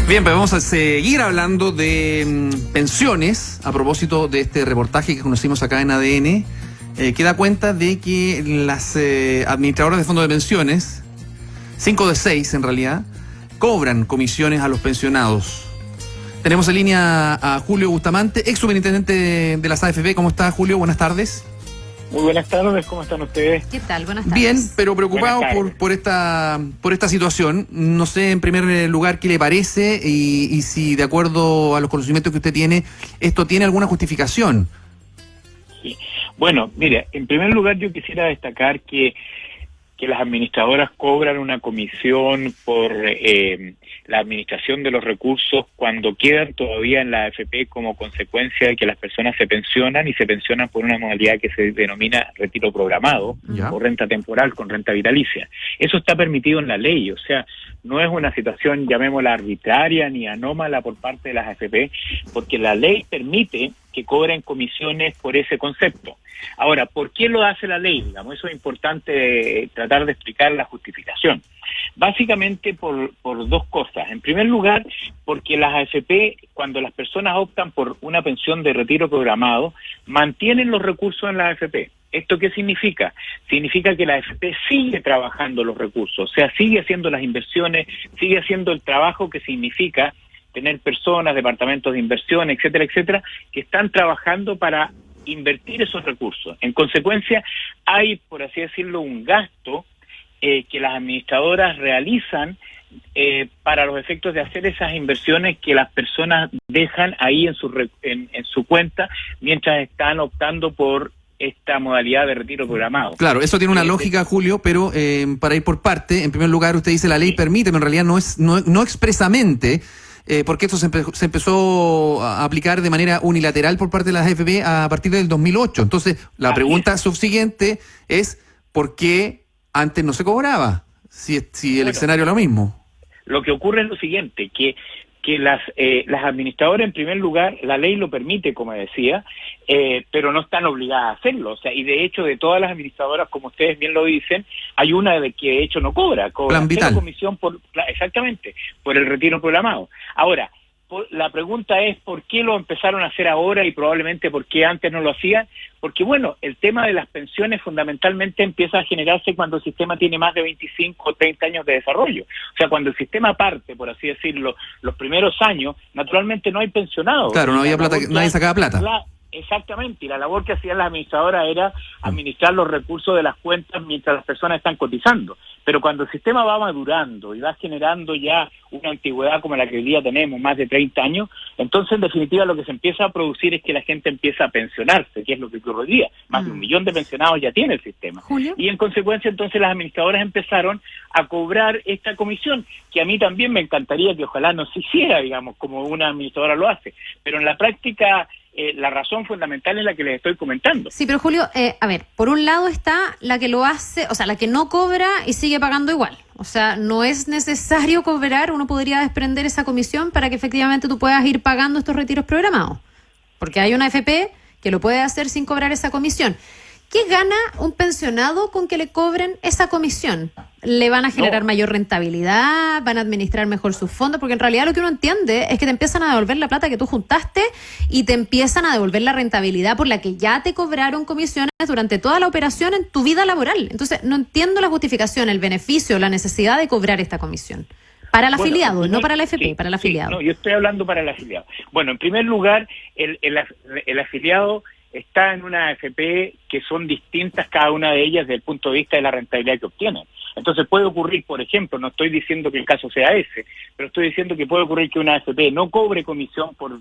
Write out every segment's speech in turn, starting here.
Bien, pues vamos a seguir hablando de pensiones a propósito de este reportaje que conocimos acá en ADN, que da cuenta de que las administradoras de fondos de pensiones, 5 de 6 en realidad, cobran comisiones a los pensionados. Tenemos en línea a Julio Bustamante, ex superintendente de las AFP. ¿Cómo está, Julio? Buenas tardes. Muy buenas tardes, ¿cómo están ustedes? ¿Qué tal? Buenas tardes. Bien, pero preocupado por esta situación. No sé, en primer lugar, qué le parece y si, de acuerdo a los conocimientos que usted tiene, esto tiene alguna justificación. Sí. Bueno, mire, en primer lugar yo quisiera destacar que las administradoras cobran una comisión por la administración de los recursos cuando quedan todavía en la AFP como consecuencia de que las personas se pensionan y se pensionan por una modalidad que se denomina retiro programado o renta temporal con renta vitalicia. Eso está permitido en la ley, o sea, no es una situación, llamémosla arbitraria ni anómala por parte de las AFP, porque la ley permite que cobren comisiones por ese concepto. Ahora, ¿por qué lo hace la ley? Digamos, eso es importante tratar de explicar la justificación. Básicamente por dos cosas. En primer lugar, porque las AFP, cuando las personas optan por una pensión de retiro programado, mantienen los recursos en la AFP. ¿Esto qué significa? Significa que la AFP sigue trabajando los recursos, o sea, sigue haciendo las inversiones, sigue haciendo el trabajo que significa tener personas, departamentos de inversión, etcétera, etcétera, que están trabajando para invertir esos recursos. En consecuencia, hay, por así decirlo, un gasto que las administradoras realizan para los efectos de hacer esas inversiones que las personas dejan ahí en su cuenta mientras están optando por esta modalidad de retiro programado. Claro, eso tiene una lógica, Julio, pero para ir por parte, en primer lugar, usted dice la ley permite, pero en realidad no expresamente, porque esto se empezó a aplicar de manera unilateral por parte de las AFP a partir del 2008. Entonces, la pregunta subsiguiente es, ¿por qué antes no se cobraba? Si el escenario es lo mismo. Lo que ocurre es lo siguiente, que las administradoras, en primer lugar, la ley lo permite, como decía, pero no están obligadas a hacerlo. O sea, y de hecho, de todas las administradoras, como ustedes bien lo dicen, hay una de que de hecho no cobra cero comisión exactamente, por el retiro programado. Ahora, la pregunta es ¿por qué lo empezaron a hacer ahora y probablemente por qué antes no lo hacían? Porque bueno, el tema de las pensiones fundamentalmente empieza a generarse cuando el sistema tiene más de 25 o 30 años de desarrollo. O sea, cuando el sistema parte, por así decirlo, los primeros años, naturalmente no hay pensionados. Claro, no había plata, nadie sacaba plata. Exactamente, y la labor que hacían las administradoras era administrar los recursos de las cuentas mientras las personas están cotizando. Pero cuando el sistema va madurando y va generando ya una antigüedad como la que hoy día tenemos, más de 30 años, entonces en definitiva lo que se empieza a producir es que la gente empieza a pensionarse, que es lo que ocurre hoy día. Más de 1 millón de pensionados ya tiene el sistema. ¿Julio? Y en consecuencia entonces las administradoras empezaron a cobrar esta comisión, que a mí también me encantaría que ojalá no se hiciera, digamos, como una administradora lo hace. Pero en la práctica la razón fundamental es la que les estoy comentando. Sí, pero Julio, a ver, por un lado está la que lo hace, o sea, la que no cobra y sigue pagando igual. O sea, no es necesario cobrar, uno podría desprender esa comisión para que efectivamente tú puedas ir pagando estos retiros programados. Porque hay una AFP que lo puede hacer sin cobrar esa comisión. ¿Qué gana un pensionado con que le cobren esa comisión? ¿Le van a generar mayor rentabilidad? ¿Van a administrar mejor sus fondos? Porque en realidad lo que uno entiende es que te empiezan a devolver la plata que tú juntaste y te empiezan a devolver la rentabilidad por la que ya te cobraron comisiones durante toda la operación en tu vida laboral. Entonces, no entiendo la justificación, el beneficio, la necesidad de cobrar esta comisión. Para el afiliado, no para la AFP, para el afiliado. No, yo estoy hablando para el afiliado. Bueno, en primer lugar, el afiliado está en una AFP que son distintas cada una de ellas desde el punto de vista de la rentabilidad que obtienen. Entonces puede ocurrir, por ejemplo, no estoy diciendo que el caso sea ese, pero estoy diciendo que puede ocurrir que una AFP no cobre comisión por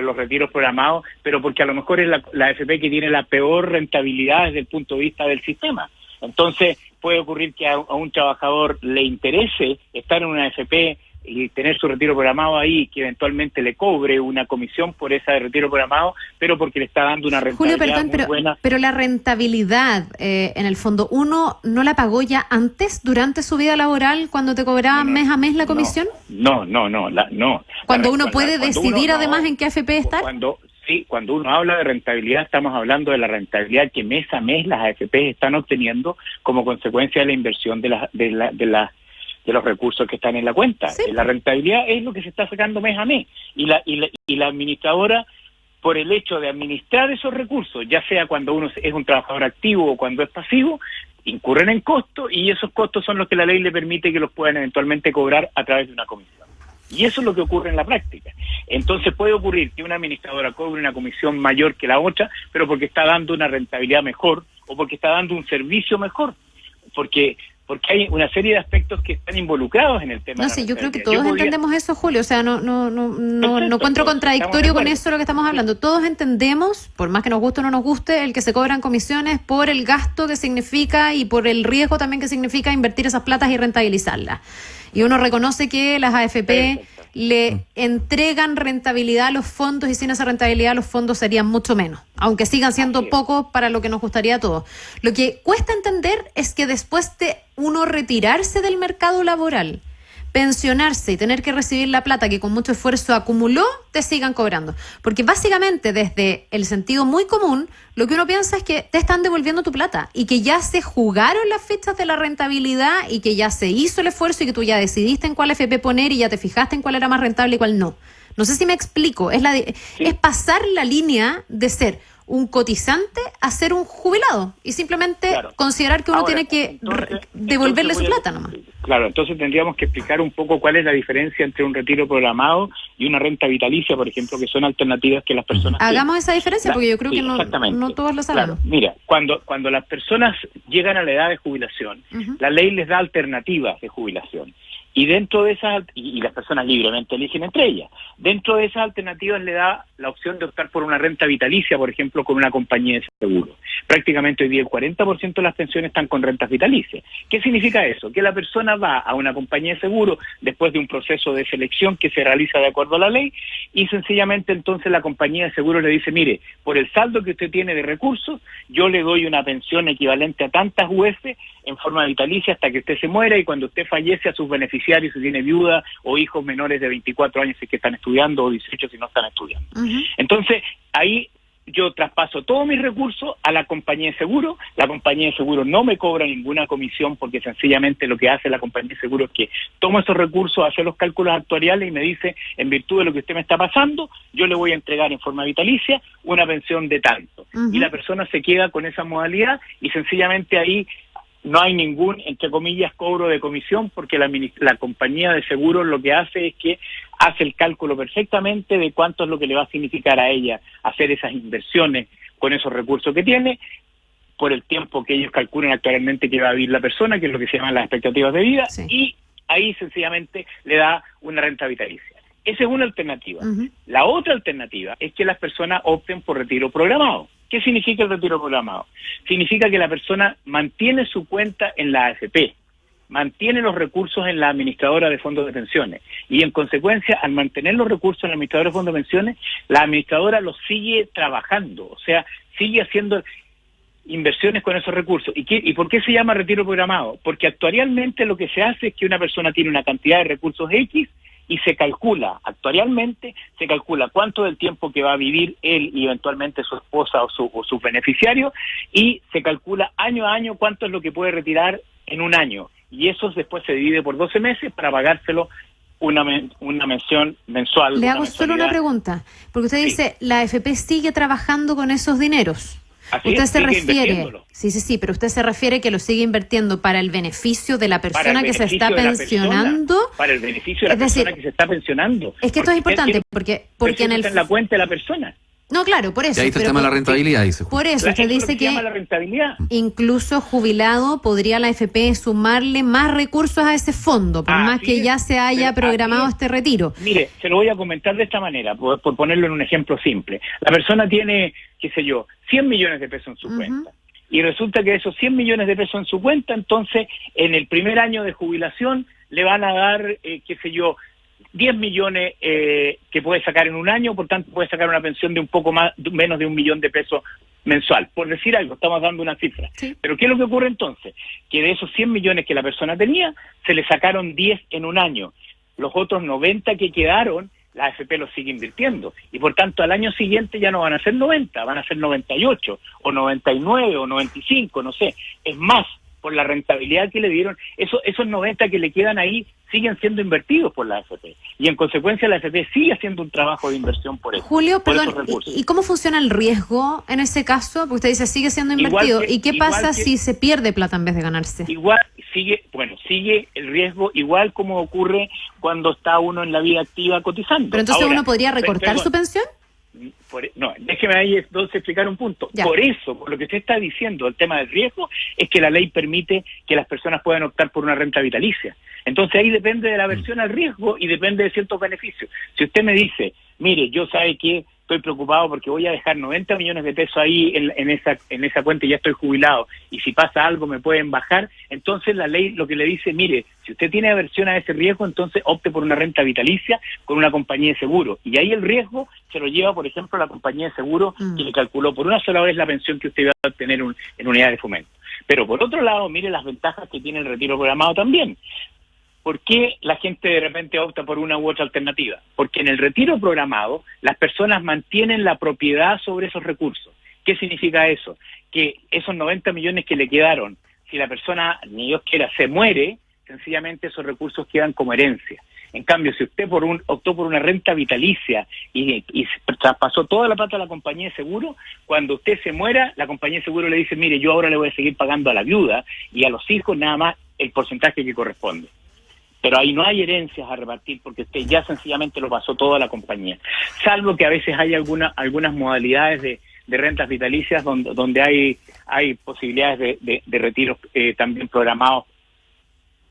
los retiros programados, pero porque a lo mejor es la AFP que tiene la peor rentabilidad desde el punto de vista del sistema. Entonces puede ocurrir que a un trabajador le interese estar en una AFP y tener su retiro programado ahí, que eventualmente le cobre una comisión por esa de retiro programado, pero porque le está dando una rentabilidad Julio, muy buena. Pero la rentabilidad, en el fondo, ¿uno no la pagó ya antes, durante su vida laboral, cuando te cobraban mes a mes la comisión? No. Cuando uno puede decidir además en qué AFP estar. Cuando uno habla de rentabilidad, estamos hablando de la rentabilidad que mes a mes las AFP están obteniendo como consecuencia de la inversión de las de los recursos que están en la cuenta. Sí. La rentabilidad es lo que se está sacando mes a mes. Y la administradora, por el hecho de administrar esos recursos, ya sea cuando uno es un trabajador activo o cuando es pasivo, incurren en costos, y esos costos son los que la ley le permite que los puedan eventualmente cobrar a través de una comisión. Y eso es lo que ocurre en la práctica. Entonces puede ocurrir que una administradora cobre una comisión mayor que la otra, pero porque está dando una rentabilidad mejor o porque está dando un servicio mejor. Porque hay una serie de aspectos que están involucrados en el tema. No, sí, yo creo que todos entendemos eso, Julio. O sea, no encuentro contradictorio con eso lo que estamos hablando. Todos entendemos, por más que nos guste o no nos guste, el que se cobran comisiones por el gasto que significa y por el riesgo también que significa invertir esas platas y rentabilizarlas. Y uno reconoce que las AFP le entregan rentabilidad a los fondos, y sin esa rentabilidad los fondos serían mucho menos, aunque sigan siendo pocos para lo que nos gustaría a todos. Lo que cuesta entender es que después de uno retirarse del mercado laboral, pensionarse y tener que recibir la plata que con mucho esfuerzo acumuló, te sigan cobrando. Porque básicamente, desde el sentido muy común, lo que uno piensa es que te están devolviendo tu plata y que ya se jugaron las fichas de la rentabilidad y que ya se hizo el esfuerzo y que tú ya decidiste en cuál FP poner y ya te fijaste en cuál era más rentable y cuál no. No sé si me explico. Es pasar la línea de ser un cotizante a ser un jubilado y simplemente considerar que uno tiene que devolverle su plata nomás. Claro, entonces tendríamos que explicar un poco cuál es la diferencia entre un retiro programado y una renta vitalicia, por ejemplo, que son alternativas que las personas Hagamos esa diferencia, porque yo creo que no todos lo sabemos. Claro. Mira, cuando las personas llegan a la edad de jubilación, la ley les da alternativas de jubilación. Y dentro de esas, y las personas libremente eligen entre ellas, dentro de esas alternativas le da la opción de optar por una renta vitalicia, por ejemplo, con una compañía de seguro. Prácticamente hoy día el 40% de las pensiones están con rentas vitalicias. ¿Qué significa eso? Que la persona va a una compañía de seguro después de un proceso de selección que se realiza de acuerdo a la ley, y sencillamente entonces la compañía de seguro le dice, mire, por el saldo que usted tiene de recursos, yo le doy una pensión equivalente a tantas UF en forma vitalicia hasta que usted se muera, y cuando usted fallece a sus beneficiarios, si tiene viuda o hijos menores de 24 años si que están estudiando, o 18 si no están estudiando. Entonces, ahí yo traspaso todos mis recursos a la compañía de seguro. La compañía de seguro no me cobra ninguna comisión, porque sencillamente lo que hace la compañía de seguro es que toma esos recursos, hace los cálculos actuariales y me dice, en virtud de lo que usted me está pasando, yo le voy a entregar en forma vitalicia una pensión de tanto. Y la persona se queda con esa modalidad, y sencillamente ahí no hay ningún, entre comillas, cobro de comisión, porque la compañía de seguros lo que hace es que hace el cálculo perfectamente de cuánto es lo que le va a significar a ella hacer esas inversiones con esos recursos que tiene, por el tiempo que ellos calculan actualmente que va a vivir la persona, que es lo que se llaman las expectativas de vida, y ahí sencillamente le da una renta vitalicia. Esa es una alternativa. La otra alternativa es que las personas opten por retiro programado. ¿Qué significa el retiro programado? Significa que la persona mantiene su cuenta en la AFP, mantiene los recursos en la administradora de fondos de pensiones, y en consecuencia, al mantener los recursos en la administradora de fondos de pensiones, la administradora los sigue trabajando, o sea, sigue haciendo inversiones con esos recursos. ¿Y por qué se llama retiro programado? Porque actuarialmente lo que se hace es que una persona tiene una cantidad de recursos X, y se calcula, actuarialmente, se calcula cuánto del tiempo que va a vivir él y eventualmente su esposa o sus beneficiarios, y se calcula año a año cuánto es lo que puede retirar en un año. Y eso después se divide por 12 meses para pagárselo una mención mensual. Le hago solo una pregunta, porque usted dice, la AFP sigue trabajando con esos dineros. Así usted es, se refiere, sí, pero usted se refiere que lo sigue invirtiendo para el beneficio de la persona que se está pensionando. Para el beneficio de la persona que se está pensionando. Es que esto es importante, porque en el... en la cuenta de la persona. No, claro, por eso. Y ahí está el tema de la rentabilidad, dice. Por eso, usted dice que la rentabilidad. Incluso jubilado podría la AFP sumarle más recursos a ese fondo, por más que ya se haya programado este retiro. Mire, se lo voy a comentar de esta manera, por ponerlo en un ejemplo simple. La persona tiene, 100 millones de pesos en su cuenta. Y resulta que esos 100 millones de pesos en su cuenta, entonces, en el primer año de jubilación, le van a dar, 10 millones que puede sacar en un año, por tanto puede sacar una pensión de un poco menos de 1 millón de pesos mensual, por decir algo, estamos dando una cifra. Sí. Pero ¿qué es lo que ocurre entonces? Que de esos 100 millones que la persona tenía, se le sacaron 10 en un año. Los otros 90 que quedaron, la AFP los sigue invirtiendo, y por tanto al año siguiente ya no van a ser 90, van a ser 98, o 99, o 95, no sé. Es más, por la rentabilidad que le dieron, esos 90 que le quedan ahí siguen siendo invertidos por la AFP. Y en consecuencia la AFP sigue haciendo un trabajo de inversión por eso. Julio, por perdón, ¿y cómo funciona el riesgo en ese caso? Porque usted dice sigue siendo invertido. ¿Y qué pasa si se pierde plata en vez de ganarse? Igual sigue el riesgo igual como ocurre cuando está uno en la vida activa cotizando. Pero entonces ahora, uno podría recortar su pensión. No, déjeme ahí entonces explicar un punto. Ya. Por eso, por lo que usted está diciendo, el tema del riesgo, es que la ley permite que las personas puedan optar por una renta vitalicia. Entonces ahí depende de la aversión al riesgo y depende de ciertos beneficios. Si usted me dice, mire, yo sabe que estoy preocupado porque voy a dejar 90 millones de pesos ahí en esa cuenta y ya estoy jubilado, y si pasa algo me pueden bajar, entonces la ley lo que le dice, mire, si usted tiene aversión a ese riesgo, entonces opte por una renta vitalicia con una compañía de seguro, y ahí el riesgo se lo lleva, por ejemplo, la compañía de seguro que le calculó por una sola vez la pensión que usted iba a obtener en unidad de fomento. Pero por otro lado, mire las ventajas que tiene el retiro programado también. ¿Por qué la gente de repente opta por una u otra alternativa? Porque en el retiro programado las personas mantienen la propiedad sobre esos recursos. ¿Qué significa eso? Que esos 90 millones que le quedaron, si la persona, ni Dios quiera, se muere, sencillamente esos recursos quedan como herencia. En cambio, si usted optó por una renta vitalicia y traspasó toda la plata a la compañía de seguro, cuando usted se muera, la compañía de seguro le dice, mire, yo ahora le voy a seguir pagando a la viuda y a los hijos nada más el porcentaje que corresponde. Pero ahí no hay herencias a repartir porque usted ya sencillamente lo pasó todo a la compañía. Salvo que a veces hay algunas modalidades de rentas vitalicias donde hay posibilidades de retiros también programados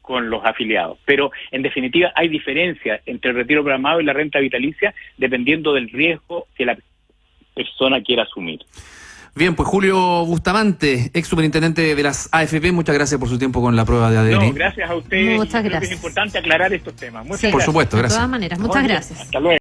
con los afiliados. Pero en definitiva hay diferencia entre el retiro programado y la renta vitalicia dependiendo del riesgo que la persona quiera asumir. Bien, pues Julio Bustamante, ex superintendente de las AFP, muchas gracias por su tiempo con la prueba de ADN. No, gracias a ustedes. Muchas gracias. Es importante aclarar estos temas. Muchas Por gracias. supuesto, gracias. De todas maneras, muchas gracias. Hasta luego.